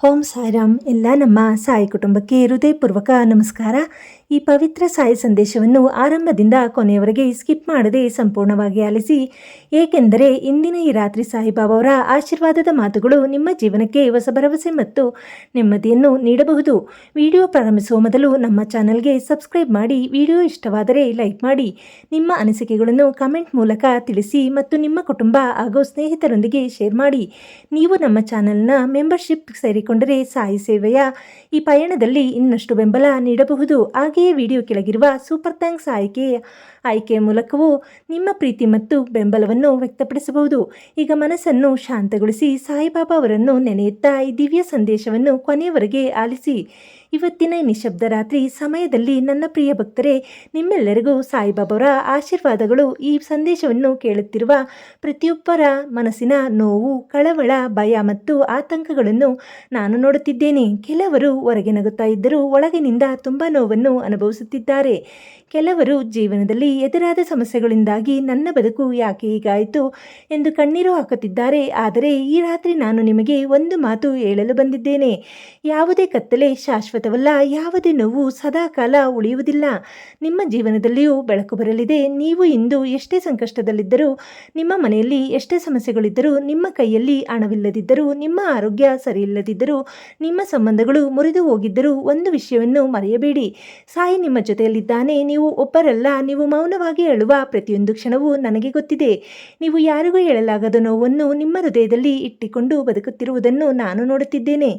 ಓಂ ಸಾಯಿರಾಮ್. ಎಲ್ಲ ನಮ್ಮ ಸಾಯಿ ಕುಟುಂಬಕ್ಕೆ ಹೃದಯಪೂರ್ವಕ ನಮಸ್ಕಾರ. ಈ ಪವಿತ್ರ ಸಾಯಿ ಸಂದೇಶವನ್ನು ಆರಂಭದಿಂದ ಕೊನೆಯವರೆಗೆ ಸ್ಕಿಪ್ ಮಾಡದೆ ಸಂಪೂರ್ಣವಾಗಿ ಆಲಿಸಿ, ಏಕೆಂದರೆ ಇಂದಿನ ಈ ರಾತ್ರಿ ಸಾಯಿಬಾಬಾ ಅವರ ಆಶೀರ್ವಾದದ ಮಾತುಗಳು ನಿಮ್ಮ ಜೀವನಕ್ಕೆ ಹೊಸ ಭರವಸೆ ಮತ್ತು ನೆಮ್ಮದಿಯನ್ನು ನೀಡಬಹುದು. ವಿಡಿಯೋ ಪ್ರಾರಂಭಿಸುವ ಮೊದಲು ನಮ್ಮ ಚಾನಲ್ಗೆ ಸಬ್ಸ್ಕ್ರೈಬ್ ಮಾಡಿ, ವಿಡಿಯೋ ಇಷ್ಟವಾದರೆ ಲೈಕ್ ಮಾಡಿ, ನಿಮ್ಮ ಅನಿಸಿಕೆಗಳನ್ನು ಕಮೆಂಟ್ ಮೂಲಕ ತಿಳಿಸಿ ಮತ್ತು ನಿಮ್ಮ ಕುಟುಂಬ ಹಾಗೂ ಸ್ನೇಹಿತರೊಂದಿಗೆ ಶೇರ್ ಮಾಡಿ. ನೀವು ನಮ್ಮ ಚಾನಲ್ನ ಮೆಂಬರ್ಶಿಪ್ ಸೇರಿಕೊಂಡರೆ ಸಾಯಿ ಸೇವೆಯ ಈ ಪಯಣದಲ್ಲಿ ಇನ್ನಷ್ಟು ಬೆಂಬಲ ನೀಡಬಹುದು. ಹಾಗೆಯೇ ವಿಡಿಯೋ ಕೆಳಗಿರುವ ಸೂಪರ್ ಥ್ಯಾಂಕ್ಸ್ ಆಯ್ಕೆಯ ಮೂಲಕವೂ ನಿಮ್ಮ ಪ್ರೀತಿ ಮತ್ತು ಬೆಂಬಲವನ್ನು ವ್ಯಕ್ತಪಡಿಸಬಹುದು. ಈಗ ಮನಸ್ಸನ್ನು ಶಾಂತಗೊಳಿಸಿ ಸಾಯಿಬಾಬಾ ಅವರನ್ನು ನೆನೆಯುತ್ತಾ ಈ ದಿವ್ಯ ಸಂದೇಶವನ್ನು ಕೊನೆಯವರೆಗೆ ಆಲಿಸಿ. ಇವತ್ತಿನ ನಿಶಬ್ದ ರಾತ್ರಿ ಸಮಯದಲ್ಲಿ ನನ್ನ ಪ್ರಿಯ ಭಕ್ತರೇ, ನಿಮ್ಮೆಲ್ಲರಿಗೂ ಸಾಯಿಬಾಬಾವರ ಆಶೀರ್ವಾದಗಳು. ಈ ಸಂದೇಶವನ್ನು ಕೇಳುತ್ತಿರುವ ಪ್ರತಿಯೊಬ್ಬರ ಮನಸ್ಸಿನ ನೋವು, ಕಳವಳ, ಭಯ ಮತ್ತು ಆತಂಕಗಳನ್ನು ನಾನು ನೋಡುತ್ತಿದ್ದೇನೆ. ಕೆಲವರು ಹೊರಗೆ ನಗುತ್ತಾ ಇದ್ದರೂ ಒಳಗಿನಿಂದ ತುಂಬ ನೋವನ್ನು ಅನುಭವಿಸುತ್ತಿದ್ದಾರೆ. ಕೆಲವರು ಜೀವನದಲ್ಲಿ ಎದುರಾದ ಸಮಸ್ಯೆಗಳಿಂದಾಗಿ ನನ್ನ ಬದುಕು ಯಾಕೆ ಹೀಗಾಯಿತು ಎಂದು ಕಣ್ಣೀರು ಹಾಕುತ್ತಿದ್ದಾರೆ. ಆದರೆ ಈ ರಾತ್ರಿ ನಾನು ನಿಮಗೆ ಒಂದು ಮಾತು ಹೇಳಲು ಬಂದಿದ್ದೇನೆ. ಯಾವುದೇ ಕತ್ತಲೆ ಶಾಶ್ವತವಲ್ಲ, ಯಾವುದೇ ನೋವು ಸದಾಕಾಲ ಉಳಿಯುವುದಿಲ್ಲ. ನಿಮ್ಮ ಜೀವನದಲ್ಲಿಯೂ ಬೆಳಕು ಬರಲಿದೆ. ನೀವು ಇಂದು ಎಷ್ಟೇ ಸಂಕಷ್ಟದಲ್ಲಿದ್ದರೂ, ನಿಮ್ಮ ಮನೆಯಲ್ಲಿ ಎಷ್ಟೇ ಸಮಸ್ಯೆಗಳಿದ್ದರೂ, ನಿಮ್ಮ ಕೈಯಲ್ಲಿ ಹಣವಿಲ್ಲದಿದ್ದರೂ, ನಿಮ್ಮ ಆರೋಗ್ಯ ಸರಿಯಿಲ್ಲದಿದ್ದರೂ, ನಿಮ್ಮ ಸಂಬಂಧಗಳು ಮುರಿದು ಹೋಗಿದ್ದರೂ, ಒಂದು ವಿಷಯವನ್ನು ಮರೆಯಬೇಡಿ, ಸಾಯಿ ನಿಮ್ಮ ಜೊತೆಯಲ್ಲಿದ್ದಾನೆ. ನೀವು ಒಬ್ಬರಲ್ಲ. ನೀವು ಮೌನವಾಗಿ ಅಳುವ ಪ್ರತಿಯೊಂದು ಕ್ಷಣವೂ ನನಗೆ ಗೊತ್ತಿದೆ. ನೀವು ಯಾರಿಗೂ ಹೇಳಲಾಗದ ನೋವನ್ನು ನಿಮ್ಮ ಹೃದಯದಲ್ಲಿ ಇಟ್ಟುಕೊಂಡು ಬದುಕುತ್ತಿರುವುದನ್ನು ನಾನು ನೋಡುತ್ತಿದ್ದೇನೆ.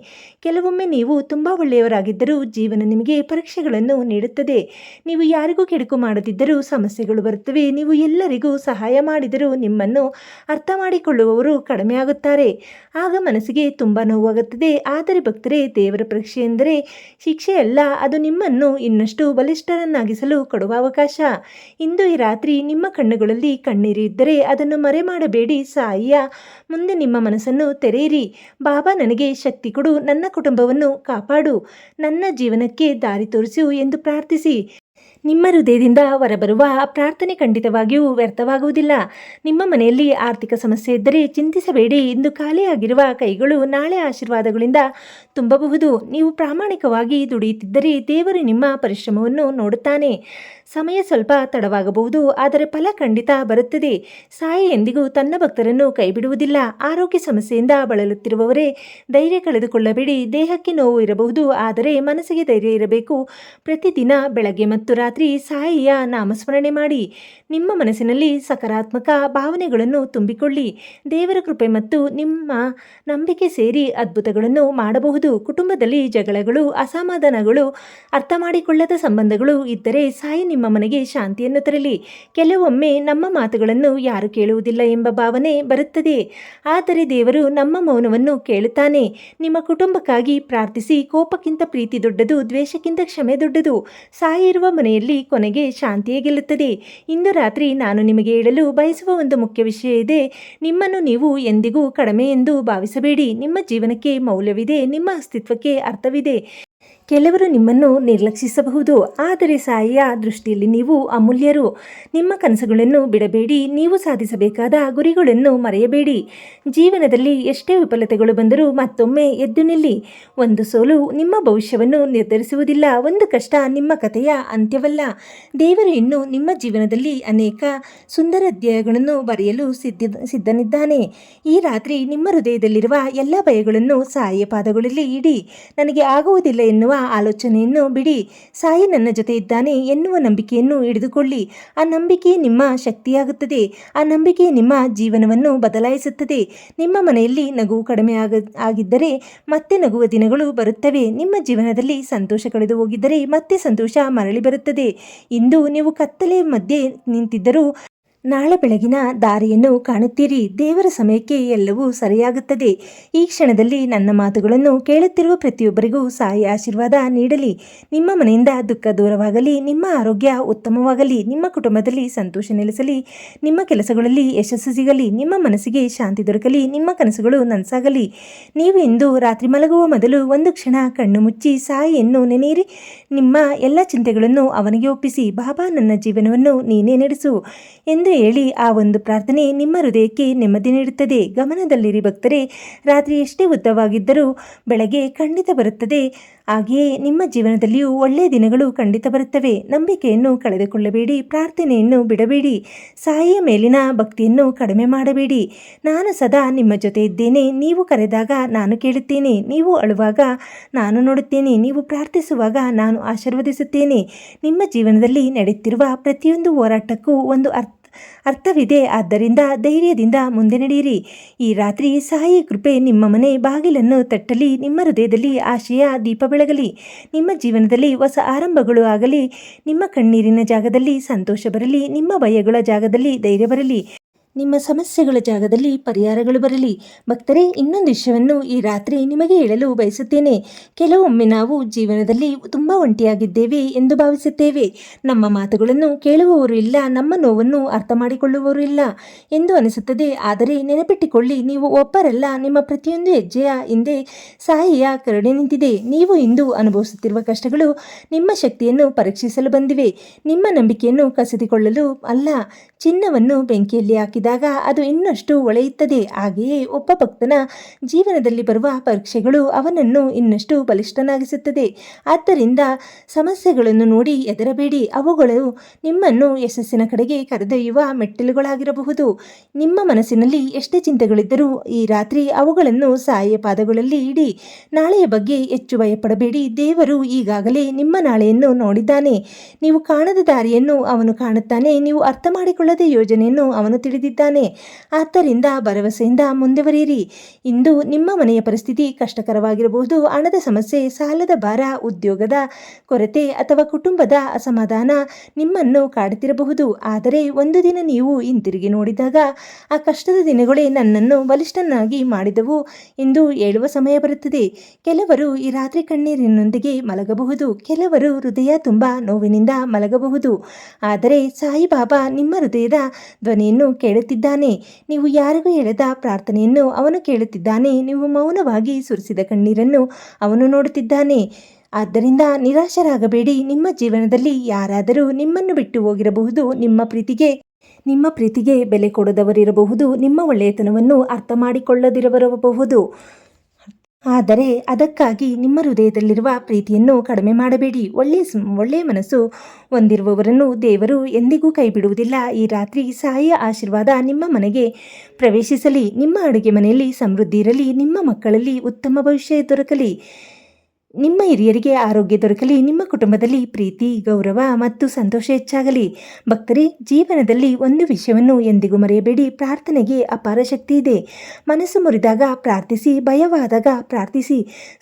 ಕೆಲವೊಮ್ಮೆ ನೀವು ತುಂಬ ಒಳ್ಳೆಯವರಾಗಿದ್ದರೂ ಜೀವನ ನಿಮಗೆ ಪರೀಕ್ಷೆಗಳನ್ನು ನೀಡುತ್ತದೆ. ನೀವು ಯಾರಿಗೂ ಕೆಡುಕು ಮಾಡದಿದ್ದರೂ ಸಮಸ್ಯೆಗಳು ಬರುತ್ತವೆ. ನೀವು ಎಲ್ಲರಿಗೂ ಸಹಾಯ ಮಾಡಿದರೂ ನಿಮ್ಮನ್ನು ಅರ್ಥ ಮಾಡಿಕೊಳ್ಳುವವರು ಕಡಿಮೆ ಆಗುತ್ತಾರೆ. ಆಗ ಮನಸ್ಸಿಗೆ ತುಂಬ ನೋವಾಗುತ್ತದೆ. ಆದರೆ ಭಕ್ತರೇ, ದೇವರ ಪರೀಕ್ಷೆ ಎಂದರೆ ಶಿಕ್ಷೆಯಲ್ಲ, ಅದು ನಿಮ್ಮನ್ನು ಇನ್ನಷ್ಟು ಬಲಿಷ್ಠರನ್ನಾಗಿಸಲು ಕೊಡುವ ಅವಕಾಶ. ಇಂದು ಈ ರಾತ್ರಿ ನಿಮ್ಮ ಕಣ್ಣುಗಳಲ್ಲಿ ಕಣ್ಣೀರು ಇದ್ದರೆ ಅದನ್ನು ಮರೆ ಮಾಡಬೇಡಿ. ಸಾಯಿಯ ಮುಂದೆ ನಿಮ್ಮ ಮನಸ್ಸನ್ನು ತೆರೆಯಿರಿ. ಬಾಬಾ, ನನಗೆ ಶಕ್ತಿ ಕೊಡು, ನನ್ನ ಕುಟುಂಬವನ್ನು ಕಾಪಾಡು, ನನ್ನ ಜೀವನಕ್ಕೆ ದಾರಿ ತೋರಿಸು ಎಂದು ಪ್ರಾರ್ಥಿಸಿ. ನಿಮ್ಮ ಹೃದಯದಿಂದ ಹೊರಬರುವ ಪ್ರಾರ್ಥನೆ ಖಂಡಿತವಾಗಿಯೂ ವ್ಯರ್ಥವಾಗುವುದಿಲ್ಲ. ನಿಮ್ಮ ಮನೆಯಲ್ಲಿ ಆರ್ಥಿಕ ಸಮಸ್ಯೆ ಇದ್ದರೆ ಚಿಂತಿಸಬೇಡಿ. ಇಂದು ಖಾಲಿಯಾಗಿರುವ ಕೈಗಳು ನಾಳೆ ಆಶೀರ್ವಾದಗಳಿಂದ ತುಂಬಬಹುದು. ನೀವು ಪ್ರಾಮಾಣಿಕವಾಗಿ ದುಡಿಯುತ್ತಿದ್ದರೆ ದೇವರು ನಿಮ್ಮ ಪರಿಶ್ರಮವನ್ನು ನೋಡುತ್ತಾನೆ. ಸಮಯ ಸ್ವಲ್ಪ ತಡವಾಗಬಹುದು, ಆದರೆ ಫಲ ಖಂಡಿತ ಬರುತ್ತದೆ. ಸಾಯಿ ಎಂದಿಗೂ ತನ್ನ ಭಕ್ತರನ್ನು ಕೈಬಿಡುವುದಿಲ್ಲ. ಆರೋಗ್ಯ ಸಮಸ್ಯೆಯಿಂದ ಬಳಲುತ್ತಿರುವವರೇ, ಧೈರ್ಯ ಕಳೆದುಕೊಳ್ಳಬೇಡಿ. ದೇಹಕ್ಕೆ ನೋವು ಇರಬಹುದು, ಆದರೆ ಮನಸ್ಸಿಗೆ ಧೈರ್ಯ ಇರಬೇಕು. ಪ್ರತಿದಿನ ಬೆಳಗ್ಗೆ ಮತ್ತು ರಾತ್ರಿ ಸಾಯಿಯ ನಾಮಸ್ಮರಣೆ ಮಾಡಿ. ನಿಮ್ಮ ಮನಸ್ಸಿನಲ್ಲಿ ಸಕಾರಾತ್ಮಕ ಭಾವನೆಗಳನ್ನು ತುಂಬಿಕೊಳ್ಳಿ. ದೇವರ ಕೃಪೆ ಮತ್ತು ನಿಮ್ಮ ನಂಬಿಕೆ ಸೇರಿ ಅದ್ಭುತಗಳನ್ನು ಮಾಡಬಹುದು. ಕುಟುಂಬದಲ್ಲಿ ಜಗಳಗಳು, ಅಸಮಾಧಾನಗಳು, ಅರ್ಥ ಮಾಡಿಕೊಳ್ಳದ ಸಂಬಂಧಗಳು ಇದ್ದರೆ ಸಾಯಿ ನಿಮ್ಮ ಮನೆಗೆ ಶಾಂತಿಯನ್ನು ತರಲಿ. ಕೆಲವೊಮ್ಮೆ ನಮ್ಮ ಮಾತುಗಳನ್ನು ಯಾರು ಕೇಳುವುದಿಲ್ಲ ಎಂಬ ಭಾವನೆ ಬರುತ್ತದೆ, ಆದರೆ ದೇವರು ನಮ್ಮ ಮೌನವನ್ನು ಕೇಳುತ್ತಾನೆ. ನಿಮ್ಮ ಕುಟುಂಬಕ್ಕಾಗಿ ಪ್ರಾರ್ಥಿಸಿ. ಕೋಪಕ್ಕಿಂತ ಪ್ರೀತಿ ದೊಡ್ಡದು, ದ್ವೇಷಕ್ಕಿಂತ ಕ್ಷಮೆ ದೊಡ್ಡದು. ಸಾಯಿ ಇರುವ ಮನೆಯಲ್ಲಿ ಕೊನೆಗೆ ಶಾಂತಿಯೇ ಗೆಲ್ಲುತ್ತದೆ. ಇಂದು ರಾತ್ರಿ ನಾನು ನಿಮಗೆ ಹೇಳಲು ಬಯಸುವ ಒಂದು ಮುಖ್ಯ ವಿಷಯ ಇದೆ. ನಿಮ್ಮನ್ನು ನೀವು ಎಂದಿಗೂ ಕಡಿಮೆ ಎಂದು ಭಾವಿಸಬೇಡಿ. ನಿಮ್ಮ ಜೀವನಕ್ಕೆ ಮೌಲ್ಯವಿದೆ, ನಿಮ್ಮ ಅಸ್ತಿತ್ವಕ್ಕೆ ಅರ್ಥವಿದೆ. ಕೆಲವರು ನಿಮ್ಮನ್ನು ನಿರ್ಲಕ್ಷಿಸಬಹುದು, ಆದರೆ ಸಾಯಿಯ ದೃಷ್ಟಿಯಲ್ಲಿ ನೀವು ಅಮೂಲ್ಯರು. ನಿಮ್ಮ ಕನಸುಗಳನ್ನು ಬಿಡಬೇಡಿ. ನೀವು ಸಾಧಿಸಬೇಕಾದ ಗುರಿಗಳನ್ನು ಮರೆಯಬೇಡಿ. ಜೀವನದಲ್ಲಿ ಎಷ್ಟೇ ವಿಫಲತೆಗಳು ಬಂದರೂ ಮತ್ತೊಮ್ಮೆ ಎದ್ದು ನಿಲ್ಲಿ. ಒಂದು ಸೋಲು ನಿಮ್ಮ ಭವಿಷ್ಯವನ್ನು ನಿರ್ಧರಿಸುವುದಿಲ್ಲ. ಒಂದು ಕಷ್ಟ ನಿಮ್ಮ ಕಥೆಯ ಅಂತ್ಯವಲ್ಲ. ದೇವರು ಇನ್ನೂ ನಿಮ್ಮ ಜೀವನದಲ್ಲಿ ಅನೇಕ ಸುಂದರ ಅಧ್ಯಾಯಗಳನ್ನು ಬರೆಯಲು ಸಿದ್ಧನಿದ್ದಾನೆ. ಈ ರಾತ್ರಿ ನಿಮ್ಮ ಹೃದಯದಲ್ಲಿರುವ ಎಲ್ಲ ಭಯಗಳನ್ನು ಸಾಯಿಯ ಪಾದಗಳಲ್ಲಿ ಇಡಿ. ನನಗೆ ಆಗುವುದಿಲ್ಲ ಎನ್ನುವ ಆಲೋಚನೆಯನ್ನು ಬಿಡಿ. ಸಾಯಿ ನನ್ನ ಜೊತೆ ಇದ್ದಾನೆ ಎನ್ನುವ ನಂಬಿಕೆಯನ್ನು ಹಿಡಿದುಕೊಳ್ಳಿ. ಆ ನಂಬಿಕೆ ನಿಮ್ಮ ಶಕ್ತಿಯಾಗುತ್ತದೆ. ಆ ನಂಬಿಕೆ ನಿಮ್ಮ ಜೀವನವನ್ನು ಬದಲಾಯಿಸುತ್ತದೆ. ನಿಮ್ಮ ಮನೆಯಲ್ಲಿ ನಗುವು ಕಡಿಮೆ ಆಗಿದ್ದರೆ ಮತ್ತೆ ನಗುವ ದಿನಗಳು ಬರುತ್ತವೆ. ನಿಮ್ಮ ಜೀವನದಲ್ಲಿ ಸಂತೋಷ ಕಳೆದು ಹೋಗಿದ್ದರೆ ಮತ್ತೆ ಸಂತೋಷ ಮರಳಿ ಬರುತ್ತದೆ. ಇಂದು ನೀವು ಕತ್ತಲೆ ಮಧ್ಯೆ ನಿಂತಿದ್ದರೂ ನಾಳೆ ಬೆಳಗಿನ ದಾರಿಯನ್ನು ಕಾಣುತ್ತೀರಿ. ದೇವರ ಸಮಯಕ್ಕೆ ಎಲ್ಲವೂ ಸರಿಯಾಗುತ್ತದೆ. ಈ ಕ್ಷಣದಲ್ಲಿ ನನ್ನ ಮಾತುಗಳನ್ನು ಕೇಳುತ್ತಿರುವ ಪ್ರತಿಯೊಬ್ಬರಿಗೂ ಸಾಯಿ ಆಶೀರ್ವಾದ ನೀಡಲಿ. ನಿಮ್ಮ ಮನೆಯಿಂದ ದುಃಖ ದೂರವಾಗಲಿ, ನಿಮ್ಮ ಆರೋಗ್ಯ ಉತ್ತಮವಾಗಲಿ, ನಿಮ್ಮ ಕುಟುಂಬದಲ್ಲಿ ಸಂತೋಷ ನೆಲೆಸಲಿ, ನಿಮ್ಮ ಕೆಲಸಗಳಲ್ಲಿ ಯಶಸ್ಸು ಸಿಗಲಿ, ನಿಮ್ಮ ಮನಸ್ಸಿಗೆ ಶಾಂತಿ ದೊರಕಲಿ, ನಿಮ್ಮ ಕನಸುಗಳು ನನಸಾಗಲಿ. ನೀವು ಇಂದು ರಾತ್ರಿ ಮಲಗುವ ಮೊದಲು ಒಂದು ಕ್ಷಣ ಕಣ್ಣು ಮುಚ್ಚಿ ಸಾಯಿಯನ್ನು ನೆನೆಯಿರಿ. ನಿಮ್ಮ ಎಲ್ಲ ಚಿಂತೆಗಳನ್ನು ಅವನಿಗೆ ಒಪ್ಪಿಸಿ. ಬಾಬಾ, ನನ್ನ ಜೀವನವನ್ನು ನೀನೇ ನಡೆಸು ಎಂದು ಹೇಳಿ ಆ ಒಂದು ಪ್ರಾರ್ಥನೆ ನಿಮ್ಮ ಹೃದಯಕ್ಕೆ ನೆಮ್ಮದಿ ನೀಡುತ್ತದೆ. ಗಮನದಲ್ಲಿರಿ ಭಕ್ತರೇ, ರಾತ್ರಿ ಎಷ್ಟೇ ಉದ್ದವಾಗಿದ್ದರೂ ಬೆಳಗ್ಗೆ ಖಂಡಿತ ಬರುತ್ತದೆ. ಹಾಗೆಯೇ ನಿಮ್ಮ ಜೀವನದಲ್ಲಿಯೂ ಒಳ್ಳೆಯ ದಿನಗಳು ಖಂಡಿತ ಬರುತ್ತವೆ. ನಂಬಿಕೆಯನ್ನು ಕಳೆದುಕೊಳ್ಳಬೇಡಿ, ಪ್ರಾರ್ಥನೆಯನ್ನು ಬಿಡಬೇಡಿ, ಸಾಯಿಯ ಮೇಲಿನ ಭಕ್ತಿಯನ್ನು ಕಡಿಮೆ ಮಾಡಬೇಡಿ. ನಾನು ಸದಾ ನಿಮ್ಮ ಜೊತೆ ಇದ್ದೇನೆ. ನೀವು ಕರೆದಾಗ ನಾನು ಕೇಳುತ್ತೇನೆ, ನೀವು ಅಳುವಾಗ ನಾನು ನೋಡುತ್ತೇನೆ, ನೀವು ಪ್ರಾರ್ಥಿಸುವಾಗ ನಾನು ಆಶೀರ್ವದಿಸುತ್ತೇನೆ. ನಿಮ್ಮ ಜೀವನದಲ್ಲಿ ನಡೆಯುತ್ತಿರುವ ಪ್ರತಿಯೊಂದು ಹೋರಾಟಕ್ಕೂ ಒಂದು ಅರ್ಥವಿದೆ. ಆದ್ದರಿಂದ ಧೈರ್ಯದಿಂದ ಮುಂದೆ ನಡೆಯಿರಿ. ಈ ರಾತ್ರಿ ಸಾಯಿ ಕೃಪೆ ನಿಮ್ಮ ಮನೆ ಬಾಗಿಲನ್ನು ತಟ್ಟಲಿ. ನಿಮ್ಮ ಹೃದಯದಲ್ಲಿ ಆಶೆಯ ದೀಪ ಬೆಳಗಲಿ. ನಿಮ್ಮ ಜೀವನದಲ್ಲಿ ಹೊಸ ಆರಂಭಗಳು ಆಗಲಿ. ನಿಮ್ಮ ಕಣ್ಣೀರಿನ ಜಾಗದಲ್ಲಿ ಸಂತೋಷ ಬರಲಿ. ನಿಮ್ಮ ಭಯಗಳ ಜಾಗದಲ್ಲಿ ಧೈರ್ಯ ಬರಲಿ. ನಿಮ್ಮ ಸಮಸ್ಯೆಗಳ ಜಾಗದಲ್ಲಿ ಪರಿಹಾರಗಳು ಬರಲಿ. ಭಕ್ತರೇ, ಇನ್ನೊಂದು ವಿಷಯವನ್ನು ಈ ರಾತ್ರಿ ನಿಮಗೆ ಹೇಳಲು ಬಯಸುತ್ತೇನೆ. ಕೆಲವೊಮ್ಮೆ ನಾವು ಜೀವನದಲ್ಲಿ ತುಂಬ ಒಂಟಿಯಾಗಿದ್ದೇವೆ ಎಂದು ಭಾವಿಸುತ್ತೇವೆ. ನಮ್ಮ ಮಾತುಗಳನ್ನು ಕೇಳುವವರು ಇಲ್ಲ, ನಮ್ಮ ನೋವನ್ನು ಅರ್ಥ ಮಾಡಿಕೊಳ್ಳುವವರು ಇಲ್ಲ ಎಂದು ಅನಿಸುತ್ತದೆ. ಆದರೆ ನೆನಪಿಟ್ಟುಕೊಳ್ಳಿ, ನೀವು ಒಬ್ಬರಲ್ಲ. ನಿಮ್ಮ ಪ್ರತಿಯೊಂದು ಹೆಜ್ಜೆಯ ಹಿಂದೆ ಸಾಯಿಯ ಕರುಣೆ ನಿಂತಿದೆ. ನೀವು ಇಂದು ಅನುಭವಿಸುತ್ತಿರುವ ಕಷ್ಟಗಳು ನಿಮ್ಮ ಶಕ್ತಿಯನ್ನು ಪರೀಕ್ಷಿಸಲು ಬಂದಿವೆ, ನಿಮ್ಮ ನಂಬಿಕೆಯನ್ನು ಕಸಿದುಕೊಳ್ಳಲು ಅಲ್ಲ. ಚಿನ್ನವನ್ನು ಬೆಂಕಿಯಲ್ಲಿ ಹಾಕಿದಾಗ ಅದು ಇನ್ನಷ್ಟು ಹೊಳೆಯುತ್ತದೆ. ಹಾಗೆಯೇ ಒಬ್ಬ ಭಕ್ತನ ಜೀವನದಲ್ಲಿ ಬರುವ ಪರೀಕ್ಷೆಗಳು ಅವನನ್ನು ಇನ್ನಷ್ಟು ಬಲಿಷ್ಠನಾಗಿಸುತ್ತದೆ. ಆದ್ದರಿಂದ ಸಮಸ್ಯೆಗಳನ್ನು ನೋಡಿ ಹೆದರಬೇಡಿ. ಅವುಗಳು ನಿಮ್ಮನ್ನು ಯಶಸ್ಸಿನ ಕಡೆಗೆ ಕರೆದೊಯ್ಯುವ ಮೆಟ್ಟಿಲುಗಳಾಗಿರಬಹುದು. ನಿಮ್ಮ ಮನಸ್ಸಿನಲ್ಲಿ ಎಷ್ಟೇ ಚಿಂತೆಗಳಿದ್ದರೂ ಈ ರಾತ್ರಿ ಅವುಗಳನ್ನು ಸಾಯಿಯ ಪಾದಗಳಲ್ಲಿ ಇಡಿ. ನಾಳೆಯ ಬಗ್ಗೆ ಹೆಚ್ಚು ಭಯಪಡಬೇಡಿ. ದೇವರು ಈಗಾಗಲೇ ನಿಮ್ಮ ನಾಳೆಯನ್ನು ನೋಡಿದ್ದಾನೆ. ನೀವು ಕಾಣದ ದಾರಿಯನ್ನು ಅವನು ಕಾಣುತ್ತಾನೆ. ನೀವು ಅರ್ಥ ಮಾಡಿಕೊಳ್ಳದ ಯೋಜನೆಯನ್ನು ಅವನು ತಿಳಿದಿದ್ದಾನೆ. ಆದ್ದರಿಂದ ಭರವಸೆಯಿಂದ ಮುಂದುವರಿಯಿರಿ. ಇಂದು ನಿಮ್ಮ ಮನೆಯ ಪರಿಸ್ಥಿತಿ ಕಷ್ಟಕರವಾಗಿರಬಹುದು. ಹಣದ ಸಮಸ್ಯೆ, ಸಾಲದ ಭಾರ, ಉದ್ಯೋಗದ ಕೊರತೆ ಅಥವಾ ಕುಟುಂಬದ ಅಸಮಾಧಾನ ನಿಮ್ಮನ್ನು ಕಾಡುತ್ತಿರಬಹುದು. ಆದರೆ ಒಂದು ದಿನ ನೀವು ಹಿಂತಿರುಗಿ ನೋಡಿದಾಗ ಆ ಕಷ್ಟದ ದಿನಗಳೇ ನನ್ನನ್ನು ಬಲಿಷ್ಠನಾಗಿ ಮಾಡಿದವು ಎಂದು ಹೇಳುವ ಸಮಯ ಬರುತ್ತದೆ. ಕೆಲವರು ಈ ರಾತ್ರಿ ಕಣ್ಣೀರಿನೊಂದಿಗೆ ಮಲಗಬಹುದು, ಕೆಲವರು ಹೃದಯ ತುಂಬ ನೋವಿನಿಂದ ಮಲಗಬಹುದು. ಆದರೆ ಸಾಯಿಬಾಬಾ ನಿಮ್ಮ ಹೃದಯದ ಧ್ವನಿಯನ್ನು ಕೇಳುತ್ತಿದ್ದಾನೆ. ನೀವು ಯಾರಿಗೂ ಹೇಳದ ಪ್ರಾರ್ಥನೆಯನ್ನು ಅವನು ಕೇಳುತ್ತಿದ್ದಾನೆ. ನೀವು ಮೌನವಾಗಿ ಸುರಿಸಿದ ಕಣ್ಣೀರನ್ನು ಅವನು ನೋಡುತ್ತಿದ್ದಾನೆ. ಆದ್ದರಿಂದ ನಿರಾಶರಾಗಬೇಡಿ. ನಿಮ್ಮ ಜೀವನದಲ್ಲಿ ಯಾರಾದರೂ ನಿಮ್ಮನ್ನು ಬಿಟ್ಟು ಹೋಗಿರಬಹುದು. ನಿಮ್ಮ ಪ್ರೀತಿಗೆ ಬೆಲೆ ಕೊಡದವರಿರಬಹುದು. ನಿಮ್ಮ ಒಳ್ಳೆಯತನವನ್ನು ಅರ್ಥ ಮಾಡಿಕೊಳ್ಳದಿರಬಹುದು. ಆದರೆ ಅದಕ್ಕಾಗಿ ನಿಮ್ಮ ಹೃದಯದಲ್ಲಿರುವ ಪ್ರೀತಿಯನ್ನು ಕಡಿಮೆ ಮಾಡಬೇಡಿ. ಒಳ್ಳೆಯ ಮನಸ್ಸು ಹೊಂದಿರುವವರನ್ನು ದೇವರು ಎಂದಿಗೂ ಕೈ ಬಿಡುವುದಿಲ್ಲ. ಈ ರಾತ್ರಿ ಸಾಯಿಯ ಆಶೀರ್ವಾದ ನಿಮ್ಮ ಮನೆಗೆ ಪ್ರವೇಶಿಸಲಿ. ನಿಮ್ಮ ಅಡುಗೆ ಮನೆಯಲ್ಲಿ ಸಮೃದ್ಧಿ ಇರಲಿ. ನಿಮ್ಮ ಮಕ್ಕಳಲ್ಲಿ ಉತ್ತಮ ಭವಿಷ್ಯ ದೊರಕಲಿ. ನಿಮ್ಮ ಹಿರಿಯರಿಗೆ ಆರೋಗ್ಯ ದೊರಕಲಿ. ನಿಮ್ಮ ಕುಟುಂಬದಲ್ಲಿ ಪ್ರೀತಿ, ಗೌರವ ಮತ್ತು ಸಂತೋಷ ಹೆಚ್ಚಾಗಲಿ. ಭಕ್ತರೇ, ಜೀವನದಲ್ಲಿ ಒಂದು ವಿಷಯವನ್ನು ಎಂದಿಗೂ ಮರೆಯಬೇಡಿ. ಪ್ರಾರ್ಥನೆಗೆ ಅಪಾರ ಶಕ್ತಿ ಇದೆ. ಮನಸ್ಸು ಮುರಿದಾಗ ಪ್ರಾರ್ಥಿಸಿ, ಭಯವಾದಾಗ ಪ್ರಾರ್ಥಿಸಿ,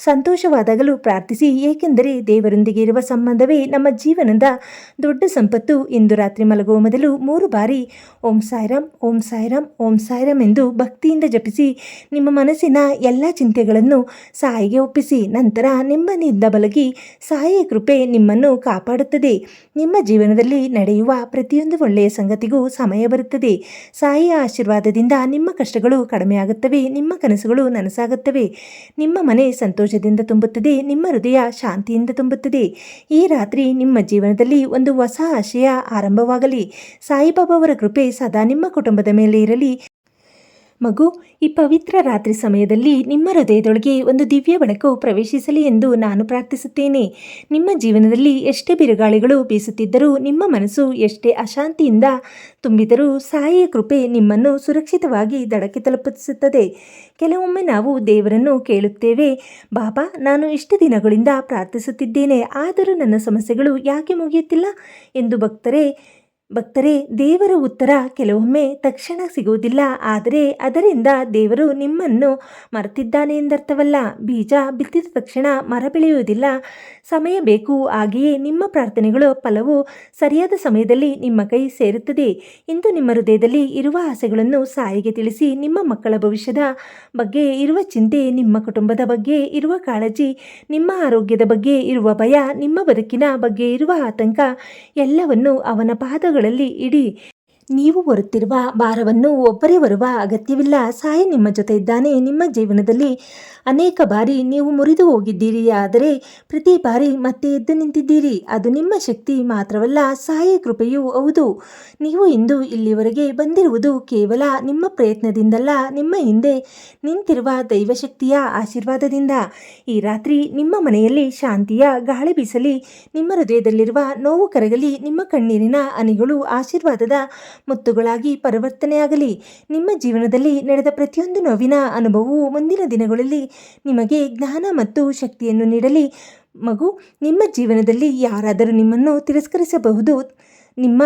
ಸಂತೋಷವಾದಾಗಲೂ ಪ್ರಾರ್ಥಿಸಿ. ಏಕೆಂದರೆ ದೇವರೊಂದಿಗೆ ಇರುವ ಸಂಬಂಧವೇ ನಮ್ಮ ಜೀವನದ ದೊಡ್ಡ ಸಂಪತ್ತು. ಇಂದು ರಾತ್ರಿ ಮಲಗುವ ಮೊದಲು 3 ಬಾರಿ ಓಂ ಸಾಯಿರಾಮ್, ಓಂ ಸಾಯಿರಾಮ್, ಓಂ ಸಾಯಿರಾಮ್ ಎಂದು ಭಕ್ತಿಯಿಂದ ಜಪಿಸಿ ನಿಮ್ಮ ಮನಸ್ಸಿನ ಎಲ್ಲ ಚಿಂತೆಗಳನ್ನು ಸಾಯಿಗೆ ಒಪ್ಪಿಸಿ. ನಂತರ ನೆಮ್ಮದಿಯಿಂದ ಮಲಗಿ. ಸಾಯಿಯ ಕೃಪೆ ನಿಮ್ಮನ್ನು ಕಾಪಾಡುತ್ತದೆ. ನಿಮ್ಮ ಜೀವನದಲ್ಲಿ ನಡೆಯುವ ಪ್ರತಿಯೊಂದು ಒಳ್ಳೆಯ ಸಂಗತಿಗೂ ಸಮಯ ಬರುತ್ತದೆ. ಸಾಯಿಯ ಆಶೀರ್ವಾದದಿಂದ ನಿಮ್ಮ ಕಷ್ಟಗಳು ಕಡಿಮೆಯಾಗುತ್ತವೆ. ನಿಮ್ಮ ಕನಸುಗಳು ನನಸಾಗುತ್ತವೆ. ನಿಮ್ಮ ಮನೆ ಸಂತೋಷದಿಂದ ತುಂಬುತ್ತದೆ. ನಿಮ್ಮ ಹೃದಯ ಶಾಂತಿಯಿಂದ ತುಂಬುತ್ತದೆ. ಈ ರಾತ್ರಿ ನಿಮ್ಮ ಜೀವನದಲ್ಲಿ ಒಂದು ಹೊಸ ಆಶಯ ಆರಂಭವಾಗಲಿ. ಸಾಯಿಬಾಬಾ ಅವರ ಕೃಪೆ ಸದಾ ನಿಮ್ಮ ಕುಟುಂಬದ ಮೇಲೆ ಇರಲಿ. ಮಗು, ಈ ಪವಿತ್ರ ರಾತ್ರಿ ಸಮಯದಲ್ಲಿ ನಿಮ್ಮ ಹೃದಯದೊಳಗೆ ಒಂದು ದಿವ್ಯ ಬೆಳಕು ಪ್ರವೇಶಿಸಲಿ ಎಂದು ನಾನು ಪ್ರಾರ್ಥಿಸುತ್ತೇನೆ. ನಿಮ್ಮ ಜೀವನದಲ್ಲಿ ಎಷ್ಟೇ ಬಿರುಗಾಳಿಗಳು ಬೀಸುತ್ತಿದ್ದರೂ, ನಿಮ್ಮ ಮನಸ್ಸು ಎಷ್ಟೇ ಅಶಾಂತಿಯಿಂದ ತುಂಬಿದರೂ ಸಾಯಿಯ ಕೃಪೆ ನಿಮ್ಮನ್ನು ಸುರಕ್ಷಿತವಾಗಿ ದಡಕ್ಕೆ ತಲುಪಿಸುತ್ತದೆ. ಕೆಲವೊಮ್ಮೆ ನಾವು ದೇವರನ್ನು ಕೇಳುತ್ತೇವೆ, ಬಾಬಾ, ನಾನು ಇಷ್ಟು ದಿನಗಳಿಂದ ಪ್ರಾರ್ಥಿಸುತ್ತಿದ್ದೇನೆ, ಆದರೂ ನನ್ನ ಸಮಸ್ಯೆಗಳು ಯಾಕೆ ಮುಗಿಯುತ್ತಿಲ್ಲ ಎಂದು. ಭಕ್ತರೇ, ದೇವರ ಉತ್ತರ ಕೆಲವೊಮ್ಮೆ ತಕ್ಷಣ ಸಿಗುವುದಿಲ್ಲ. ಆದರೆ ಅದರಿಂದ ದೇವರು ನಿಮ್ಮನ್ನು ಮರೆತಿದ್ದಾನೆ ಎಂದರ್ಥವಲ್ಲ. ಬೀಜ ಬಿತ್ತಿದ ತಕ್ಷಣ ಮರ ಬೆಳೆಯುವುದಿಲ್ಲ, ಸಮಯ ಬೇಕು. ಹಾಗೆಯೇ ನಿಮ್ಮ ಪ್ರಾರ್ಥನೆಗಳ ಫಲವು ಸರಿಯಾದ ಸಮಯದಲ್ಲಿ ನಿಮ್ಮ ಕೈ ಸೇರುತ್ತದೆ. ಇಂದು ನಿಮ್ಮ ಹೃದಯದಲ್ಲಿ ಇರುವ ಆಸೆಗಳನ್ನು ಸಾಯಿಗೆ ತಿಳಿಸಿ. ನಿಮ್ಮ ಮಕ್ಕಳ ಭವಿಷ್ಯದ ಬಗ್ಗೆ ಇರುವ ಚಿಂತೆ, ನಿಮ್ಮ ಕುಟುಂಬದ ಬಗ್ಗೆ ಇರುವ ಕಾಳಜಿ, ನಿಮ್ಮ ಆರೋಗ್ಯದ ಬಗ್ಗೆ ಇರುವ ಭಯ, ನಿಮ್ಮ ಬದುಕಿನ ಬಗ್ಗೆ ಇರುವ ಆತಂಕ ಎಲ್ಲವನ್ನು ಅವನ ಪಾದಗಳಲ್ಲಿ ಇಡಿ. ನೀವು ಹೊರುತ್ತಿರುವ ಭಾರವನ್ನು ಒಬ್ಬರೇ ಹೊರುವ ಅಗತ್ಯವಿಲ್ಲ. ಸಾಯಿ ನಿಮ್ಮ ಜೊತೆ ಇದ್ದಾನೆ. ನಿಮ್ಮ ಜೀವನದಲ್ಲಿ ಅನೇಕ ಬಾರಿ ನೀವು ಮುರಿದು ಹೋಗಿದ್ದೀರಿ, ಆದರೆ ಪ್ರತಿ ಬಾರಿ ಮತ್ತೆ ಎದ್ದು ನಿಂತಿದ್ದೀರಿ. ಅದು ನಿಮ್ಮ ಶಕ್ತಿ ಮಾತ್ರವಲ್ಲ, ಸಾಯಿ ಕೃಪೆಯೂ ಹೌದು. ನೀವು ಇಂದು ಇಲ್ಲಿವರೆಗೆ ಬಂದಿರುವುದು ಕೇವಲ ನಿಮ್ಮ ಪ್ರಯತ್ನದಿಂದಲ್ಲ, ನಿಮ್ಮ ಹಿಂದೆ ನಿಂತಿರುವ ದೈವಶಕ್ತಿಯ ಆಶೀರ್ವಾದದಿಂದ. ಈ ರಾತ್ರಿ ನಿಮ್ಮ ಮನೆಯಲ್ಲಿ ಶಾಂತಿಯ ಗಾಳಿ ಬೀಸಲಿ, ನಿಮ್ಮ ಹೃದಯದಲ್ಲಿರುವ ನೋವು ಕರಗಲಿ, ನಿಮ್ಮ ಕಣ್ಣೀರಿನ ಹನಿಗಳು ಆಶೀರ್ವಾದದ ಮುತ್ತುಗಳಾಗಿ ಪರಿವರ್ತನೆಯಾಗಲಿ. ನಿಮ್ಮ ಜೀವನದಲ್ಲಿ ನಡೆದ ಪ್ರತಿಯೊಂದು ನೋವಿನ ಅನುಭವವು ಮುಂದಿನ ದಿನಗಳಲ್ಲಿ ನಿಮಗೆ ಜ್ಞಾನ ಮತ್ತು ಶಕ್ತಿಯನ್ನು ನೀಡಲಿ. ಮಗು, ನಿಮ್ಮ ಜೀವನದಲ್ಲಿ ಯಾರಾದರೂ ನಿಮ್ಮನ್ನು ತಿರಸ್ಕರಿಸಬಹುದು, ನಿಮ್ಮ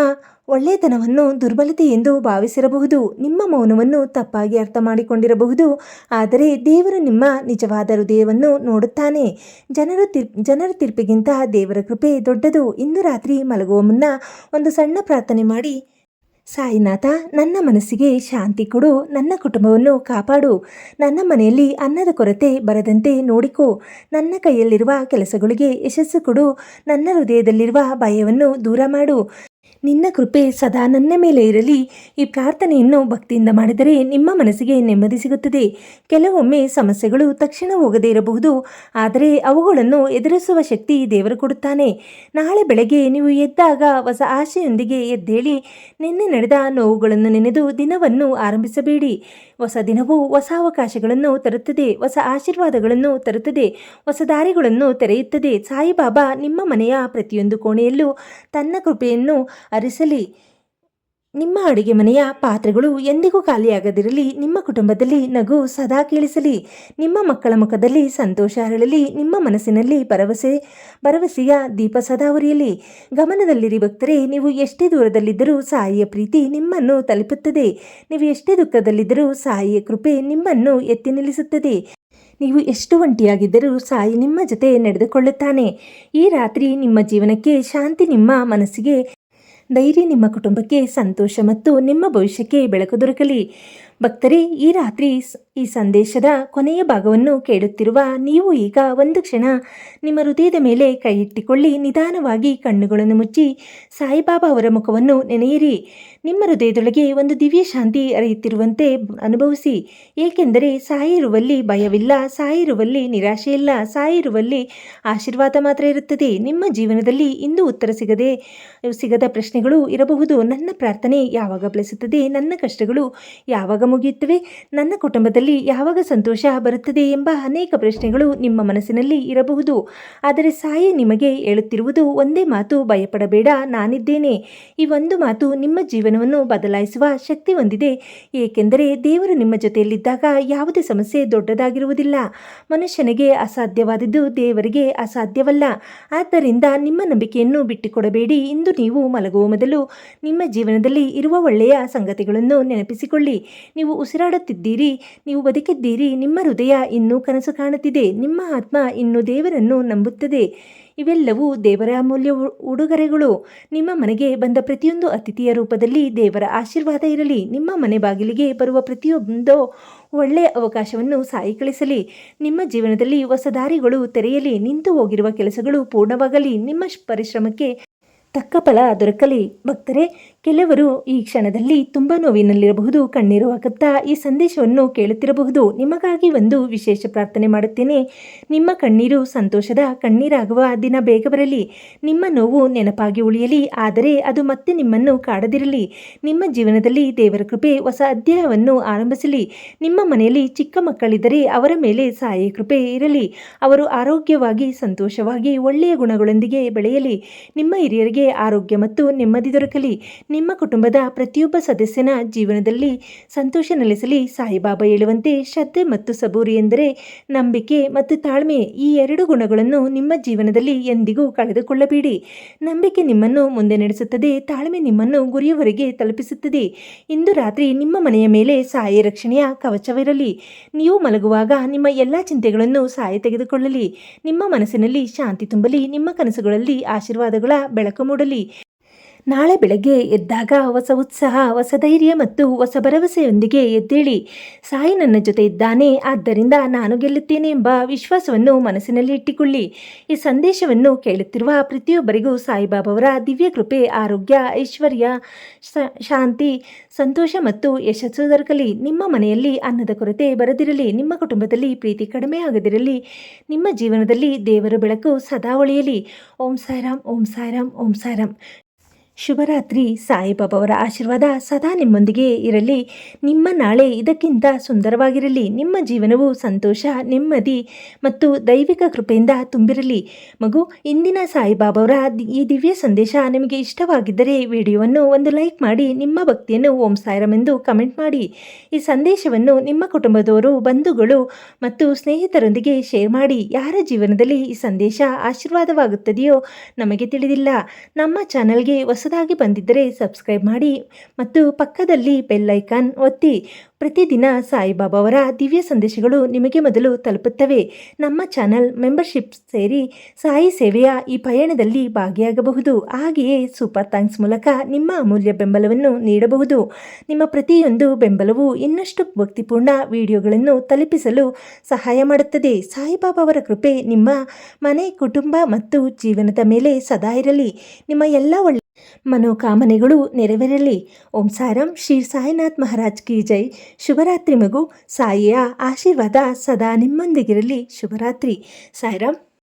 ಒಳ್ಳೆಯತನವನ್ನು ದುರ್ಬಲತೆ ಎಂದು ಭಾವಿಸಿರಬಹುದು, ನಿಮ್ಮ ಮೌನವನ್ನು ತಪ್ಪಾಗಿ ಅರ್ಥ ಮಾಡಿಕೊಂಡಿರಬಹುದು. ಆದರೆ ದೇವರು ನಿಮ್ಮ ನಿಜವಾದ ಹೃದಯವನ್ನು ನೋಡುತ್ತಾನೆ. ಜನರ ತೀರ್ಪಿಗಿಂತ ದೇವರ ಕೃಪೆ ದೊಡ್ಡದು. ಇಂದು ರಾತ್ರಿ ಮಲಗುವ ಮುನ್ನ ಒಂದು ಸಣ್ಣ ಪ್ರಾರ್ಥನೆ ಮಾಡಿ. ಸಾಯಿನಾಥ, ನನ್ನ ಮನಸ್ಸಿಗೆ ಶಾಂತಿ ಕೊಡು, ನನ್ನ ಕುಟುಂಬವನ್ನು ಕಾಪಾಡು, ನನ್ನ ಮನೆಯಲ್ಲಿ ಅನ್ನದ ಕೊರತೆ ಬರದಂತೆ ನೋಡಿಕೋ, ನನ್ನ ಕೈಯಲ್ಲಿರುವ ಕೆಲಸಗಳಿಗೆ ಯಶಸ್ಸು ಕೊಡು, ನನ್ನ ಹೃದಯದಲ್ಲಿರುವ ಭಯವನ್ನು ದೂರ ಮಾಡು. ನಿನ್ನ ಕೃಪೆ ಸದಾ ನನ್ನ ಮೇಲೆ ಇರಲಿ. ಈ ಪ್ರಾರ್ಥನೆಯನ್ನು ಭಕ್ತಿಯಿಂದ ಮಾಡಿದರೆ ನಿಮ್ಮ ಮನಸ್ಸಿಗೆ ನೆಮ್ಮದಿ ಸಿಗುತ್ತದೆ. ಕೆಲವೊಮ್ಮೆ ಸಮಸ್ಯೆಗಳು ತಕ್ಷಣ ಹೋಗದೇ ಇರಬಹುದು, ಆದರೆ ಅವುಗಳನ್ನು ಎದುರಿಸುವ ಶಕ್ತಿ ದೇವರು ಕೊಡುತ್ತಾನೆ. ನಾಳೆ ಬೆಳಗ್ಗೆ ನೀವು ಎದ್ದಾಗ ಹೊಸ ಆಶೆಯೊಂದಿಗೆ ಎದ್ದೇಳಿ. ನಿನ್ನೆ ನಡೆದ ನೋವುಗಳನ್ನು ನೆನೆದು ದಿನವನ್ನು ಆರಂಭಿಸಬೇಡಿ. ಹೊಸ ದಿನವು ಹೊಸ ಅವಕಾಶಗಳನ್ನು ತರುತ್ತದೆ, ಹೊಸ ಆಶೀರ್ವಾದಗಳನ್ನು ತರುತ್ತದೆ, ಹೊಸ ದಾರಿಗಳನ್ನು ತೆರೆಯುತ್ತದೆ. ಸಾಯಿಬಾಬಾ ನಿಮ್ಮ ಮನೆಯ ಪ್ರತಿಯೊಂದು ಕೋಣೆಯಲ್ಲೂ ತನ್ನ ಕೃಪೆಯನ್ನು ಹರಿಸಲಿ. ನಿಮ್ಮ ಅಡುಗೆ ಮನೆಯ ಪಾತ್ರೆಗಳು ಎಂದಿಗೂ ಖಾಲಿಯಾಗದಿರಲಿ. ನಿಮ್ಮ ಕುಟುಂಬದಲ್ಲಿ ನಗು ಸದಾ ಕೇಳಿಸಲಿ. ನಿಮ್ಮ ಮಕ್ಕಳ ಮುಖದಲ್ಲಿ ಸಂತೋಷ ಹರಳಲಿ. ನಿಮ್ಮ ಮನಸ್ಸಿನಲ್ಲಿ ಭರವಸೆಯ ದೀಪ ಸದಾ ಉರಿಯಲಿ. ಗಮನದಲ್ಲಿರಿ ಭಕ್ತರೇ, ನೀವು ಎಷ್ಟೇ ದೂರದಲ್ಲಿದ್ದರೂ ಸಾಯಿಯ ಪ್ರೀತಿ ನಿಮ್ಮನ್ನು ತಲುಪುತ್ತದೆ. ನೀವು ಎಷ್ಟೇ ದುಃಖದಲ್ಲಿದ್ದರೂ ಸಾಯಿಯ ಕೃಪೆ ನಿಮ್ಮನ್ನು ಎತ್ತಿ ನಿಲ್ಲಿಸುತ್ತದೆ. ನೀವು ಎಷ್ಟು ಒಂಟಿಯಾಗಿದ್ದರೂ ಸಾಯಿ ನಿಮ್ಮ ಜೊತೆ ನಡೆದುಕೊಳ್ಳುತ್ತಾನೆ. ಈ ರಾತ್ರಿ ನಿಮ್ಮ ಜೀವನಕ್ಕೆ ಶಾಂತಿ, ನಿಮ್ಮ ಮನಸ್ಸಿಗೆ ಧೈರ್ಯ, ನಿಮ್ಮ ಕುಟುಂಬಕ್ಕೆ ಸಂತೋಷ ಮತ್ತು ನಿಮ್ಮ ಭವಿಷ್ಯಕ್ಕೆ ಬೆಳಕು ದೊರಕಲಿ. ಭಕ್ತರೇ, ಈ ರಾತ್ರಿ ಈ ಸಂದೇಶದ ಕೊನೆಯ ಭಾಗವನ್ನು ಕೇಳುತ್ತಿರುವ ನೀವು ಈಗ ಒಂದು ಕ್ಷಣ ನಿಮ್ಮ ಹೃದಯದ ಮೇಲೆ ಕೈ ಇಟ್ಟುಕೊಳ್ಳಿ. ನಿಧಾನವಾಗಿ ಕಣ್ಣುಗಳನ್ನು ಮುಚ್ಚಿ ಸಾಯಿಬಾಬಾ ಅವರ ಮುಖವನ್ನು ನೆನೆಯಿರಿ. ನಿಮ್ಮ ಹೃದಯದೊಳಗೆ ಒಂದು ದಿವ್ಯ ಶಾಂತಿ ಹರಿಯುತ್ತಿರುವಂತೆ ಅನುಭವಿಸಿ. ಏಕೆಂದರೆ ಸಾಯಿ ಇರುವಲ್ಲಿ ಭಯವಿಲ್ಲ, ಸಾಯಿ ಇರುವಲ್ಲಿ ನಿರಾಶೆ ಇಲ್ಲ, ಸಾಯಿ ಇರುವಲ್ಲಿ ಆಶೀರ್ವಾದ ಮಾತ್ರ ಇರುತ್ತದೆ. ನಿಮ್ಮ ಜೀವನದಲ್ಲಿ ಇಂದು ಉತ್ತರ ಸಿಗದ ಪ್ರಶ್ನೆಗಳು ಇರಬಹುದು. ನನ್ನ ಪ್ರಾರ್ಥನೆ ಯಾವಾಗ ಫಲಿಸುತ್ತದೆ? ನನ್ನ ಕಷ್ಟಗಳು ಯಾವಾಗ ಮುಗಿಯುತ್ತವೆ? ನನ್ನ ಕುಟುಂಬದಲ್ಲಿ ಯಾವಾಗ ಸಂತೋಷ ಬರುತ್ತದೆ ಎಂಬ ಅನೇಕ ಪ್ರಶ್ನೆಗಳು ನಿಮ್ಮ ಮನಸ್ಸಿನಲ್ಲಿ ಇರಬಹುದು. ಆದರೆ ಸಾಯಿ ನಿಮಗೆ ಹೇಳುತ್ತಿರುವುದು ಒಂದೇ ಮಾತು: ಭಯಪಡಬೇಡ, ನಾನಿದ್ದೇನೆ. ಈ ಒಂದು ಮಾತು ನಿಮ್ಮ ಜೀವನವನ್ನು ಬದಲಾಯಿಸುವ ಶಕ್ತಿ ಹೊಂದಿದೆ. ಏಕೆಂದರೆ ದೇವರು ನಿಮ್ಮ ಜೊತೆಯಲ್ಲಿದ್ದಾಗ ಯಾವುದೇ ಸಮಸ್ಯೆ ದೊಡ್ಡದಾಗಿರುವುದಿಲ್ಲ. ಮನುಷ್ಯನಿಗೆ ಅಸಾಧ್ಯವಾದದ್ದು ದೇವರಿಗೆ ಅಸಾಧ್ಯವಲ್ಲ. ಆದ್ದರಿಂದ ನಿಮ್ಮ ನಂಬಿಕೆಯನ್ನು ಬಿಟ್ಟುಕೊಡಬೇಡಿ. ಇಂದು ನೀವು ಮಲಗುವ ಮೊದಲು ನಿಮ್ಮ ಜೀವನದಲ್ಲಿ ಇರುವ ಒಳ್ಳೆಯ ಸಂಗತಿಗಳನ್ನು ನೆನಪಿಸಿಕೊಳ್ಳಿ. ನೀವು ಉಸಿರಾಡುತ್ತಿದ್ದೀರಿ, ನೀವು ಬದುಕಿದ್ದೀರಿ, ನಿಮ್ಮ ಹೃದಯ ಇನ್ನೂ ಕನಸು ಕಾಣುತ್ತಿದೆ, ನಿಮ್ಮ ಆತ್ಮ ಇನ್ನೂ ದೇವರನ್ನು ನಂಬುತ್ತದೆ. ಇವೆಲ್ಲವೂ ದೇವರ ಅಮೂಲ್ಯ ಉಡುಗೊರೆಗಳು. ನಿಮ್ಮ ಮನೆಗೆ ಬಂದ ಪ್ರತಿಯೊಂದು ಅತಿಥಿಯ ರೂಪದಲ್ಲಿ ದೇವರ ಆಶೀರ್ವಾದ ಇರಲಿ. ನಿಮ್ಮ ಮನೆ ಬಾಗಿಲಿಗೆ ಬರುವ ಪ್ರತಿಯೊಂದು ಒಳ್ಳೆಯ ಅವಕಾಶವನ್ನು ಸಾಯಿ ಕಳಿಸಲಿ. ನಿಮ್ಮ ಜೀವನದಲ್ಲಿ ಹೊಸ ದಾರಿಗಳು ತೆರೆಯಲಿ. ನಿಂತು ಹೋಗಿರುವ ಕೆಲಸಗಳು ಪೂರ್ಣವಾಗಲಿ. ನಿಮ್ಮ ಪರಿಶ್ರಮಕ್ಕೆ ತಕ್ಕ ಫಲ ದೊರಕಲಿ. ಭಕ್ತರೇ, ಕೆಲವರು ಈ ಕ್ಷಣದಲ್ಲಿ ತುಂಬ ನೋವಿನಲ್ಲಿರಬಹುದು, ಕಣ್ಣೀರು ಹಾಕುತ್ತಾ ಈ ಸಂದೇಶವನ್ನು ಕೇಳುತ್ತಿರಬಹುದು. ನಿಮಗಾಗಿ ಒಂದು ವಿಶೇಷ ಪ್ರಾರ್ಥನೆ ಮಾಡುತ್ತೇನೆ. ನಿಮ್ಮ ಕಣ್ಣೀರು ಸಂತೋಷದ ಕಣ್ಣೀರಾಗುವ ದಿನ ಬೇಗ ಬರಲಿ. ನಿಮ್ಮ ನೋವು ನೆನಪಾಗಿ ಉಳಿಯಲಿ, ಆದರೆ ಅದು ಮತ್ತೆ ನಿಮ್ಮನ್ನು ಕಾಡದಿರಲಿ. ನಿಮ್ಮ ಜೀವನದಲ್ಲಿ ದೇವರ ಕೃಪೆ ಹೊಸ ಅಧ್ಯಾಯವನ್ನು ಆರಂಭಿಸಲಿ. ನಿಮ್ಮ ಮನೆಯಲ್ಲಿ ಚಿಕ್ಕ ಮಕ್ಕಳಿದ್ದರೆ ಅವರ ಮೇಲೆ ಸಾಯಿ ಕೃಪೆ ಇರಲಿ. ಅವರು ಆರೋಗ್ಯವಾಗಿ, ಸಂತೋಷವಾಗಿ, ಒಳ್ಳೆಯ ಗುಣಗಳೊಂದಿಗೆ ಬೆಳೆಯಲಿ. ನಿಮ್ಮ ಹಿರಿಯರಿಗೆ ಆರೋಗ್ಯ ಮತ್ತು ನೆಮ್ಮದಿ ದೊರಕಲಿ. ನಿಮ್ಮ ಕುಟುಂಬದ ಪ್ರತಿಯೊಬ್ಬ ಸದಸ್ಯನ ಜೀವನದಲ್ಲಿ ಸಂತೋಷ ನೆಲೆಸಲಿ. ಸಾಯಿಬಾಬಾ ಹೇಳುವಂತೆ ಶ್ರದ್ಧೆ ಮತ್ತು ಸಬೂರಿ ಎಂದರೆ ನಂಬಿಕೆ ಮತ್ತು ತಾಳ್ಮೆ. ಈ ಎರಡು ಗುಣಗಳನ್ನು ನಿಮ್ಮ ಜೀವನದಲ್ಲಿ ಎಂದಿಗೂ ಕಳೆದುಕೊಳ್ಳಬೇಡಿ. ನಂಬಿಕೆ ನಿಮ್ಮನ್ನು ಮುಂದೆ ನಡೆಸುತ್ತದೆ, ತಾಳ್ಮೆ ನಿಮ್ಮನ್ನು ಗುರಿಯವರೆಗೆ ತಲುಪಿಸುತ್ತದೆ. ಇಂದು ರಾತ್ರಿ ನಿಮ್ಮ ಮನೆಯ ಮೇಲೆ ಸಾಯಿ ರಕ್ಷಣೆಯ ಕವಚವಿರಲಿ. ನೀವು ಮಲಗುವಾಗ ನಿಮ್ಮ ಎಲ್ಲ ಚಿಂತೆಗಳನ್ನು ಸಾಯಿ ತೆಗೆದುಕೊಳ್ಳಲಿ. ನಿಮ್ಮ ಮನಸ್ಸಿನಲ್ಲಿ ಶಾಂತಿ ತುಂಬಲಿ. ನಿಮ್ಮ ಕನಸುಗಳಲ್ಲಿ ಆಶೀರ್ವಾದಗಳ ಬೆಳಕು ಮೂಡಲಿ. ನಾಳೆ ಬೆಳಗ್ಗೆ ಎದ್ದಾಗ ಹೊಸ ಉತ್ಸಾಹ, ಹೊಸ ಧೈರ್ಯ ಮತ್ತು ಹೊಸ ಭರವಸೆಯೊಂದಿಗೆ ಎದ್ದೇಳಿ. ಸಾಯಿ ನನ್ನ ಜೊತೆ ಇದ್ದಾನೆ, ಆದ್ದರಿಂದ ನಾನು ಗೆಲ್ಲುತ್ತೇನೆ ಎಂಬ ವಿಶ್ವಾಸವನ್ನು ಮನಸ್ಸಿನಲ್ಲಿ ಇಟ್ಟುಕೊಳ್ಳಿ. ಈ ಸಂದೇಶವನ್ನು ಕೇಳುತ್ತಿರುವ ಪ್ರತಿಯೊಬ್ಬರಿಗೂ ಸಾಯಿಬಾಬಾವರ ದಿವ್ಯ ಕೃಪೆ, ಆರೋಗ್ಯ, ಐಶ್ವರ್ಯ, ಶಾಂತಿ, ಸಂತೋಷ ಮತ್ತು ಯಶಸ್ಸು ದೊರಕಲಿ. ನಿಮ್ಮ ಮನೆಯಲ್ಲಿ ಅನ್ನದ ಕೊರತೆ ಬರದಿರಲಿ, ನಿಮ್ಮ ಕುಟುಂಬದಲ್ಲಿ ಪ್ರೀತಿ ಕಡಿಮೆ ಆಗದಿರಲಿ, ನಿಮ್ಮ ಜೀವನದಲ್ಲಿ ದೇವರ ಬೆಳಕು ಸದಾ ಹೊಳೆಯಲಿ. ಓಂ ಸಾಯಿರಾಮ್, ಓಂ ಸಾಯಿರಾಮ್, ಓಂ ಸಾಯಿರಾಮ್. ಶುಭರಾತ್ರಿ. ಸಾಯಿಬಾಬಾವರ ಆಶೀರ್ವಾದ ಸದಾ ನಿಮ್ಮೊಂದಿಗೆ ಇರಲಿ. ನಿಮ್ಮ ನಾಳೆ ಇದಕ್ಕಿಂತ ಸುಂದರವಾಗಿರಲಿ. ನಿಮ್ಮ ಜೀವನವು ಸಂತೋಷ, ನೆಮ್ಮದಿ ಮತ್ತು ದೈವಿಕ ಕೃಪೆಯಿಂದ ತುಂಬಿರಲಿ. ಮಗು, ಇಂದಿನ ಸಾಯಿಬಾಬಾವರ ಈ ದಿವ್ಯ ಸಂದೇಶ ನಿಮಗೆ ಇಷ್ಟವಾಗಿದ್ದರೆ ವಿಡಿಯೋವನ್ನು ಒಂದು ಲೈಕ್ ಮಾಡಿ, ನಿಮ್ಮ ಭಕ್ತಿಯನ್ನು ಓಂ ಸಾಯಿರಾಮ್ ಎಂದು ಕಮೆಂಟ್ ಮಾಡಿ. ಈ ಸಂದೇಶವನ್ನು ನಿಮ್ಮ ಕುಟುಂಬದವರು, ಬಂಧುಗಳು ಮತ್ತು ಸ್ನೇಹಿತರೊಂದಿಗೆ ಶೇರ್ ಮಾಡಿ. ಯಾರ ಜೀವನದಲ್ಲಿ ಈ ಸಂದೇಶ ಆಶೀರ್ವಾದವಾಗುತ್ತದೆಯೋ ನಮಗೆ ತಿಳಿದಿಲ್ಲ. ನಮ್ಮ ಚಾನಲ್ಗೆ ಹೊಸದಾಗಿ ಬಂದಿದ್ದರೆ ಸಬ್ಸ್ಕ್ರೈಬ್ ಮಾಡಿ ಮತ್ತು ಪಕ್ಕದಲ್ಲಿ ಬೆಲ್ ಐಕಾನ್ ಒತ್ತಿ. ಪ್ರತಿದಿನ ಸಾಯಿಬಾಬಾವರ ದಿವ್ಯ ಸಂದೇಶಗಳು ನಿಮಗೆ ಮೊದಲು ತಲುಪುತ್ತವೆ. ನಮ್ಮ ಚಾನಲ್ ಮೆಂಬರ್ಶಿಪ್ ಸೇರಿ ಸಾಯಿ ಸೇವೆಯ ಈ ಪಯಣದಲ್ಲಿ ಭಾಗಿಯಾಗಬಹುದು. ಹಾಗೆಯೇ ಸೂಪರ್ ಥ್ಯಾಂಕ್ಸ್ ಮೂಲಕ ನಿಮ್ಮ ಅಮೂಲ್ಯ ಬೆಂಬಲವನ್ನು ನೀಡಬಹುದು. ನಿಮ್ಮ ಪ್ರತಿಯೊಂದು ಬೆಂಬಲವು ಇನ್ನಷ್ಟು ಭಕ್ತಿಪೂರ್ಣ ವಿಡಿಯೋಗಳನ್ನು ತಲುಪಿಸಲು ಸಹಾಯ ಮಾಡುತ್ತದೆ. ಸಾಯಿಬಾಬಾವರ ಕೃಪೆ ನಿಮ್ಮ ಮನೆ, ಕುಟುಂಬ ಮತ್ತು ಜೀವನದ ಮೇಲೆ ಸದಾ ಇರಲಿ. ನಿಮ್ಮ ಎಲ್ಲ ಒಳ್ಳೆಯ ಮನೋಕಾಮನೆಗಳು ನೆರವೇರಲಿ. ಓಂ ಸಾಯಿರಾಮ್. ಶ್ರೀ ಸಾಯಿನಾಥ್ ಮಹಾರಾಜ್ ಕಿ ಜೈ. ಶುಭರಾತ್ರಿ ಮಗು. ಸಾಯಿಯ ಆಶೀರ್ವಾದ ಸದಾ ನಿಮ್ಮೊಂದಿಗಿರಲಿ. ಶುಭರಾತ್ರಿ. ಸಾಯಿರಾಮ್.